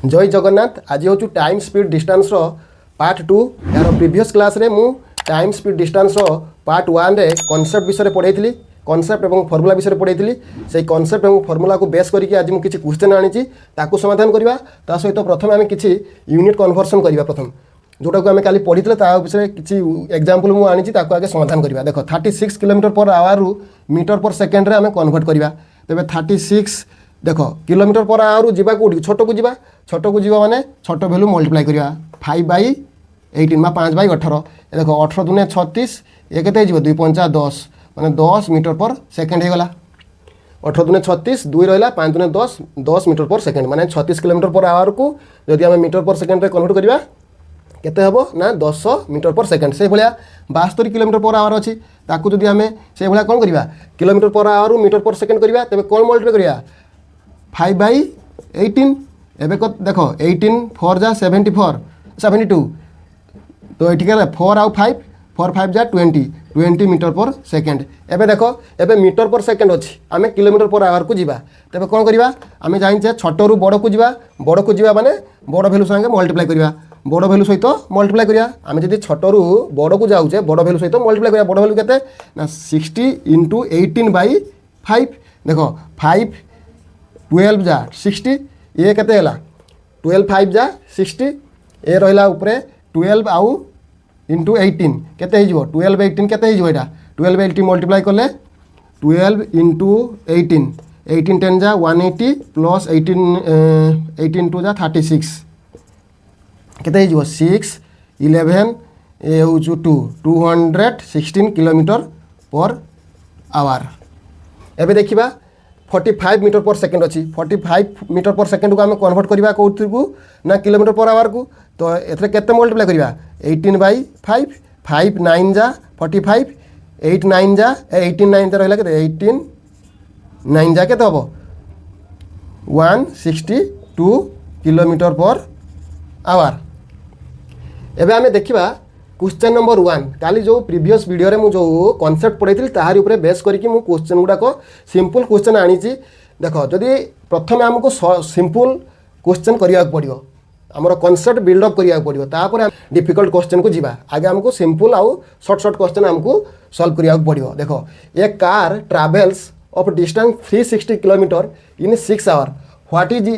जय जगन्नाथ। आज हूँ टाइम स्पीड डिस्टेंस पार्ट 2 यार प्रीवियस क्लास रे मु टाइम स्पीड डिस्टेंस पार्ट 1 रे कॉन्सेप्ट विषय पढ़ाई कॉन्सेप्ट और फॉर्मूला विषय पढ़ाई से कॉन्सेप्ट और फॉर्मूला को बेस करके आज मुझे क्वेश्चन आनी समाधान करवा ता सहित प्रथम आम किसी यूनिट कन्वर्सन करवा प्रथम जोटा को आम काली पढ़ी विषय किसी एग्जांपल मुझे आनी आगे समाधान करवा। देख 36 किलोमीटर पर आवर रु मीटर पर सेकेंड रे आम कन्वर्ट करवा। तेज 36 देख किलोमीटर पर आवर जा कौटी छोट को जा छोट को जा माने छोट भैल्यू मल्टीप्लाई करवा 5/18 5/18 देख 18 दूने 36 ये के 2 5 10 माने 10 मीटर पर सेकेंड हो गला। 18 दूने 36 2 रहा 5 दूने 10 10 मीटर पर सेकेंड माने 36 किलोमीटर पर आवर को जदि आम मीटर पर सेकेंड कन्वर्ट करवा केते हबो ना 10 मीटर पर सेकेंड। से भाया 72 किलोमीटर पर आवर अच्छी ताकू जदि आम से भाया कौन करवा kilometre per hour meter per second करवा तेज कौन मल्टीप्लाई करवा 5/18 एबे देख 18 4 जा 72 तो ये 4 आउ 5 4 5 जा 20 मीटर पर सेकेंड। एबे देख एबे मीटर पर सेकेंड अच्छी आम किलोमीटर पर आवर को जीवा तेज कौन करवा आम जाने छोट रू बड़ को जीवा माने बड़ भैल्यू संगे मल्टीप्लाई करवा बड़ भैल्यू सहित मल्टीप्लाई करवा। आम जब छोट रू बड़ को जाऊे बड़ भैल्यू सहित मल्टीप्लाई करवा बड़ भैल्यू केते ना 60 × 18/5 देख 5 12 जा 60 ये केते हला 12 5 जा 60 ए रहा उपरे 12 आउ इंटू 18 केते हो 12 18 केते हो यहाँ 12 18 मल्टीप्लाई कले 12 इंटू 18 18 10 जा 180 प्लस 18 2 जा 36 केते हो 6 11 ए हूँ 216 किलोमीटर पर आवर। एबे देखिबा 45 मीटर पर सेकेंड अच्छी 45 मीटर पर सेकेंड को आम कन्वर्ट करवा कौन को ना किलोमीटर पर आवर को तो एथरे केते मल्टीप्लाई करवा 18/5 5 9 जा 45 8 9 जा 18 9 जा रहा के 18 9 जा के हम 162 किलोमीटर पर आवर। एबे आमे देखिबा क्वेश्चन नंबर 1 काली जो प्रीवियस वीडियो रे मु जो कॉन्सेप्ट पढ़ाई ताहारी उपरे बेस करके मु क्वेश्चन गुड़ाक सिंपल क्वेश्चन आनी देख जदि प्रथम आमको सिंपल क्वेश्चन करिया पड़ियो आमर कॉन्सेप्ट बिल्डअप करिया पड़ियो तापर डिफिकल्ट क्वेश्चन को जीवा आगे आमको सिंपल आउ शॉर्ट क्वेश्चन आमको सॉल्व करिया पड़ियो। देख a car travels of distance 360 kilometre in 6 hour what is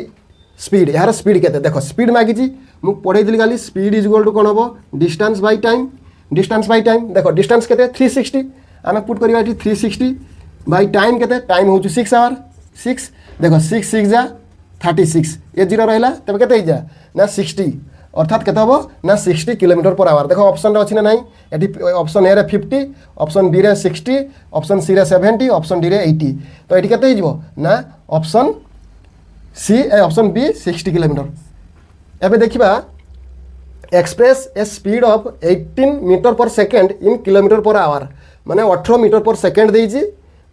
speed यार स्पीड केते देख स्पीड मागिची मु पढ़ाई खाली स्पीड इज इक्वल टू कौन हम डिस्टेंस बाय टाइम देख डिस्टेंस केते 360 आम पुट करवा 360 बाय टाइम केते टाइम हो 6 आवर 6 देख 6 6 जा 36 ये 0 रहा तब केते जा ना 60 अर्थात केते हम ना 60 किलोमीटर पर आवर। देख ऑप्शन अच्छी ना ना ये ऑप्शन ए रे 50 ऑप्शन बी रे 60 ऑप्शन सी रे 70 ऑप्शन डी रे 80 तो ये केते हो ना option C option B 60 kilometre. एबे देखिबा express a speed of 18 metre per second in kilometre per hour माने 18 मीटर पर सेकेंड देइछि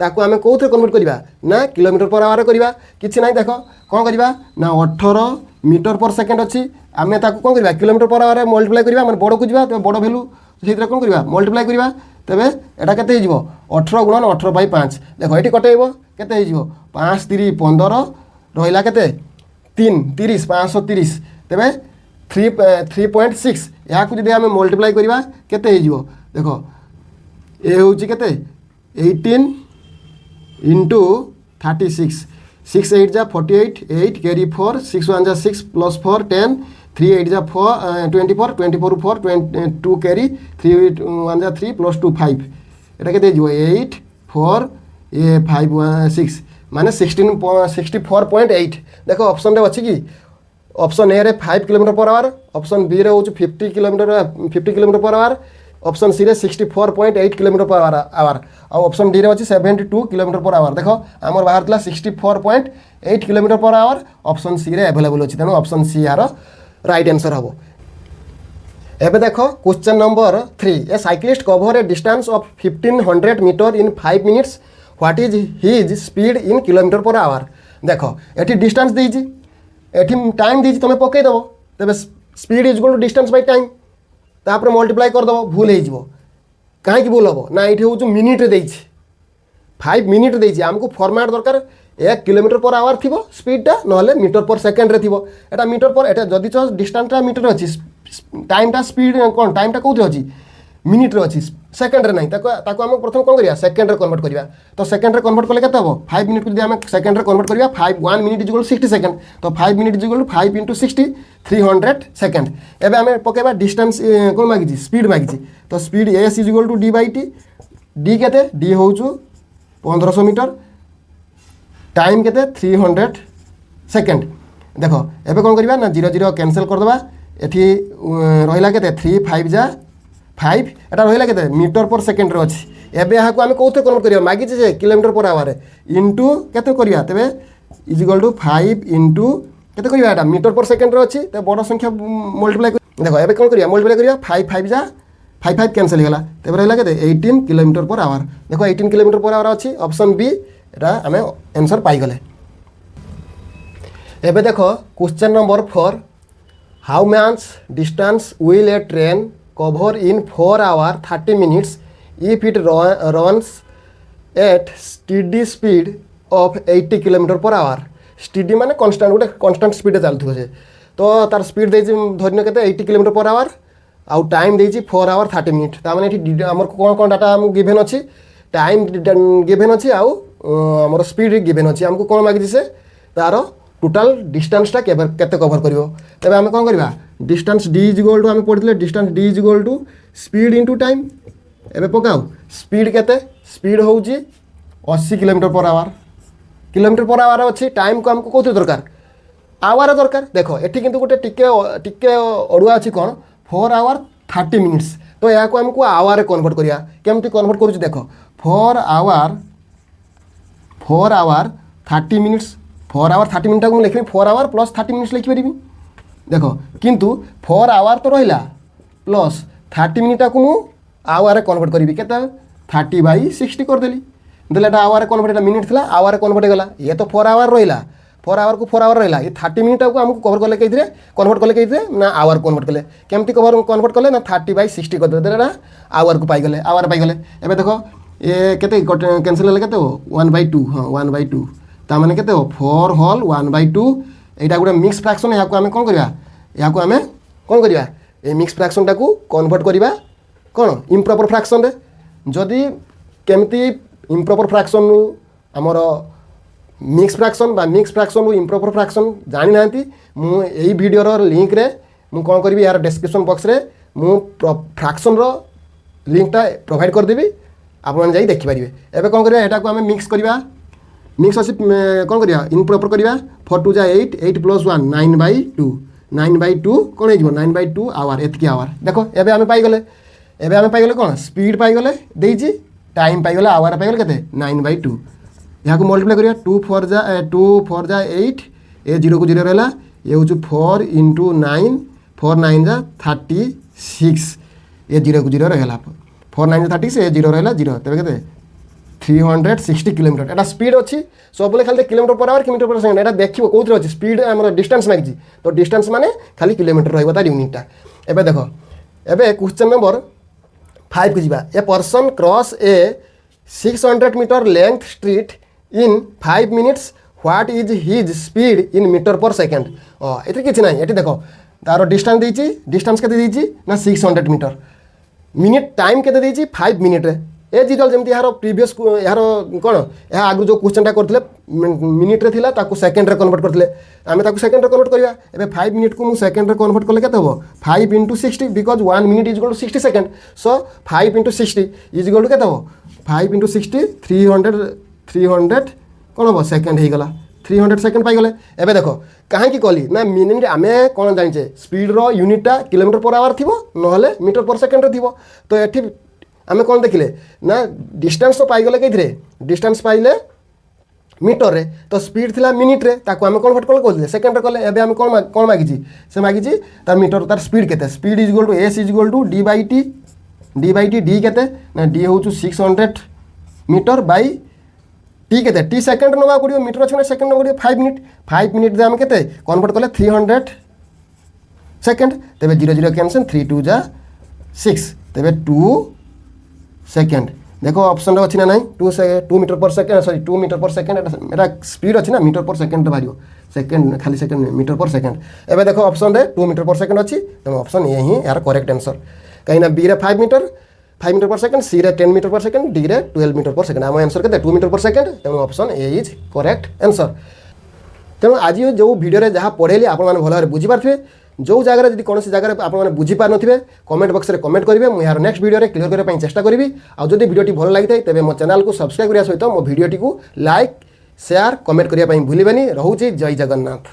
ताको आमे कोथरे कन्वर्ट करबा ना किलोमीटर पर आवर करबा किछि नाही। देख कोन करबा ना 18 मीटर पर सेकेंड अछि आमे ताको कोन करबा किलोमीटर पर आवर मल्टीप्लाई करबा माने बड़ को जिबा तबे बड़ वैल्यू सेतिर कोन करबा मल्टीप्लाई करबा तबे एटा केते हिजबो 18 × 18/5 देख एटी कटेइबो केते हिजबो 5 3 15 रहिला केते 3 30 530 तेरे 3.6 या जब आम मल्टीप्लाई करवा केते हो देख ए हूँ केते 18 इंटू 36 6 8 जा 48 8 कैरी 4 6 1 जा 6 प्लस 4 10 3 8 जा 4 24 24 4 2 कैरी 3 1 जा 3 प्लस 2 5 एटा केते 8 4 ए 5 6 माने 64.8 देख ऑप्शन रे अच्छी कि ऑप्शन ए रे 5 kilometre per our option B रे हो 50 kilometre per our option C रे 64.8 किलोमीटर पर आवर और ऑप्शन डी रे अच्छी 72 किलोमीटर पर आवर। देख आमर बाहर था 64.8 kilometre per our option C रे अवेलेबल अच्छी तेणु ऑप्शन सी यार राइट आंसर हम। एबे देख question number 3 a cyclist cover a distance of 1500 metre in 5 minutes what is his speed in kilometre per hour. देख ये डिस्टेंस देइछि एठी टाइम दीजिए तुम्हें पकईदेव तेज speed is equal to distance by time तापर मल्टीप्लाई करदेव भूल हो कहीं भूल हम ना ये हूँ मिनिट 5 मिनिट आमको फॉर्मेट दरकार 1 किलोमीटर पर आवर थी स्पीडटा ना मीटर पर सेकेंड थी एटा मीटर पर एटा जदि डिस्टेंसटा मीटर अच्छी टाइमटा स्पीड कौन टाइमटा कौन अच्छी मिनिट अच्छी सेकेंड ना आम प्रथम कौन करिया सेकेंड कन्वर्ट करिया तो सेकेंड कन्वर्ट कले केते हबो 5 मिनिट को आम सेकेंड कन्वर्ट करिया 1 मिनिट इक्वल 60 सेकेंड तो 5 मिनिट इक्वल 5 × 60 300 सेकेंड एबे आम पकेबा डिस्टेंस कौन मागिची स्पीड मागिची तो speed S is equal to D by T D केते डी होउछु 1500 मीटर टाइम केते 300 सेकेंड देखो एबे कौन करिया ना 0 0 कैंसिल करदेबा एठी रहिला केते 3 5 जा 5 एटा रहिला केते मीटर पर सेकेंड रे अछि एबे यहाँ को आम कौथे कन्वर्ट करिया मागिचे जे किलोमीटर पर आवर इंटू केते करिया तबे इज इक्वल टू 5 इंटू केते करिया एटा मीटर पर सेकेंड रे अछि त बड़ संख्या मल्टीप्लाई देखो एबे कौन करिया मल्टीप्लाई करिया 5 5 जा 5 5 कैंसिल होला तबे रहिला केते 18 किलोमीटर पर आवर देखो 18 किलोमीटर पर आवर अछि ऑप्शन बी एटा आमे आंसर पाई गले एबे देखो question number 4 how much distance will A train cover in 4 hours 30 minutes if it runs at steady speed of 80 km per hour steady माने constant गोटे constant speed चलथु से तो तार स्पीड देछि धरने केते 80 km per hour आउ टाइम देछि 4 hours 30 minutes ता माने एठी हमर कोन कोन डाटा हम गिवन अछि टाइम गिवन अछि आउ हमर स्पीड गिवन अछि हमको कोन मागि दिसे तारो टोटल डिस्टेंसटा केते कवर करिवो तबे हम कोन करबा distance D is equal to आम पढ़ते distance D is equal to speed into time एबे पकाओ स्पीड केते स्पीड होउची 80 किलोमीटर पर आवर अच्छी टाइम को हमको कौन दरकार आवर दरकार देखो एठी किंतु गोटे टिके अड़ुआ अच्छी कौन 4 hours 30 minutes तो या को हमको आवर कन्वर्ट करिया केमती कन्वर्ट करूची देखो 4 hour 30 minutes 4 hour 30 minutes को लिखबी 4 hour plus 30 minutes लिखि परिबी देखो किंतु 4 hour तो रहिला प्लस 30 मिनिट को मु आवर कन्वर्ट करी केते 30/60 कर देली देले एटा आवर कन्वर्ट एटा मिनिट थिला आवर कन्वर्ट गला ये तो 4 hour रहिला 4 hour को 4 hour रहिला ये 30 मिनिट को हमको कवर करले कइथरे कन्वर्ट करले कइथरे ना आवर कन्वर्ट करले केमती कन्वर्ट करले ना 30/60 कर देले ना आवर को पाई गले एबे देखो ये केते कैंसिल होले केते 1/2 हां 1/2 ता माने केते 4 होल 1/2 एटा गोटे मिक्स फ्रैक्शन या को आमे कोन करिया या को आमे कोन करिया ए मिक्स फ्रैक्शन टा को कन्वर्ट करिया कोन इम्प्रॉपर फ्रैक्शन रे जदी केमती इम्प्रॉपर फ्रैक्शन नु हमर मिक्स फ्रैक्शन नु इम्प्रॉपर फ्रैक्शन जानि नांती मु एई वीडियो रो लिंक रे मु कोन करबी यार डिस्क्रिप्शन बॉक्स रे मु फ्रैक्शन रो लिंक टा प्रोवाइड कर देबी आपन जाई देखि परिबे एबे कोन करिया एटा को आमे मिक्स करिया मिक्स अच्छी कौन करिया इम्प्रॉपर करिया 4 2 जा 8 8 + 1 9/2 कौन हो 9/2 आवर एतकी आवर देखो एबे आमे पाई गले कौन स्पीड पाई गले देइजी टाइम पाई गले आवर पाई गले केते 9/2 यहाँ को मल्टीप्लाई करिया 2 4 जा 8 ए 0 को 0 रहला ये हो 4 × 9 4 9 जा 36 ये 0 को 0 रहला 4 9 जा 36 ए 0 रहला 0 तबे केते 360 किलोमीटर एटा स्पीड अच्छी सब खाली किलोमीटर पर आवर किलोमीटर पर सेकेंड एटा देखिबो कोथरे अच्छी स्पीड हमर डिस्टेंस मागजी तो डिस्टेंस माने खाली किलोमीटर रहबो तार यूनिटटा एबे देखो एबे क्वेश्चन नंबर 5 को जीवा a person cross a 600 metre length street in 5 minutes what is his speed in metre per second एते किछि नै एटी देखो तारो डिस्टेंस देइछि डिस्टेंस केते देइछि ना 600 मीटर मिनिट टाइम केते देइछि 5 मिनिट रे ए रिजल्ट जमती यार प्रीवियस यार कौन या आगु जो क्वेश्चनटा करथिले मिनिट रे थिला ताकू सेकेंड रे कन्वर्ट करथिले आमे ताकू सेकेंड रे कन्वर्ट करिया एबे 5 मिनिट को मु सेकेंड रे कन्वर्ट करले केते हो 5 × 60 because 1 minute is equal to 60 second so 5 × 60 is equal to केते हो 5 × 60 300 कौन हो सेकेंड हे गला 300 सेकेंड पाई गले एबे देखो कहीं की कहली ना मिनिट आमे कौन जानिचे speed row यूनिटा kilometre per our थिबो नहले मीटर पर सेकेंड रे थिबो तो एठी आमे कौन देखिले ना डिस्टेंस तो पाई गले कइथरे डिस्टेंस पाइले मीटर रे तो स्पीड थिला मिनिट रे ताको आमे कन्वर्ट करले कहले सेकेंड रे कहले एबे आमे कोन मागिची से मागिची तार मीटर तार स्पीड केते speed is equal to s is equal to d/t d केते ना d होउछु 600 मीटर बाय t केते t सेकेंड नबा पड़ियो मीटर अछि सेकेंड नबा 5 मिनिट दे आमे केते कन्वर्ट करले 300 सेकेंड तबे 0 0 कैंसिल 3 2 जा 6 तबे 2 सेकेंड देख ऑप्शन अच्छी ना नहीं 2 metre per second sorry 2 metre per second एटा स्पीड अच्छी ना मीटर पर सेकेंड बाहर सेकेंड खाली सेकेंड मीटर पर सेकेंड एवं देख ऑप्शन रे 2 मीटर पर सेकेंड अच्छी तेणु ऑप्शन ए ही यार करेक्ट आंसर कहीं बी रे 5 मीटर पर सेकेंड सी रे 10 मीटर पर सेकेंड डी रे 12 मीटर पर सेकेंड आम आंसर के 2 मीटर पर सेकेंड तेणु option A is correct answer तेणु आज जो वीडियो जहाँ पढ़ेली आप भाव भाव बुझीपारे जो जगह जब कौन जगह आप बुझीपार थे कमेंट बक्स में कमेंट करेंगे मुझे यार नेक्स्ट वीडियो क्लियर करने चेष्टा करी आउ जब वीडियो भल लगी था तेज मो चैनल को सब्सक्राइब करने सहित मो वीडियो लाइक शेयर कमेंट करने भूलें रोचे जय जगन्नाथ।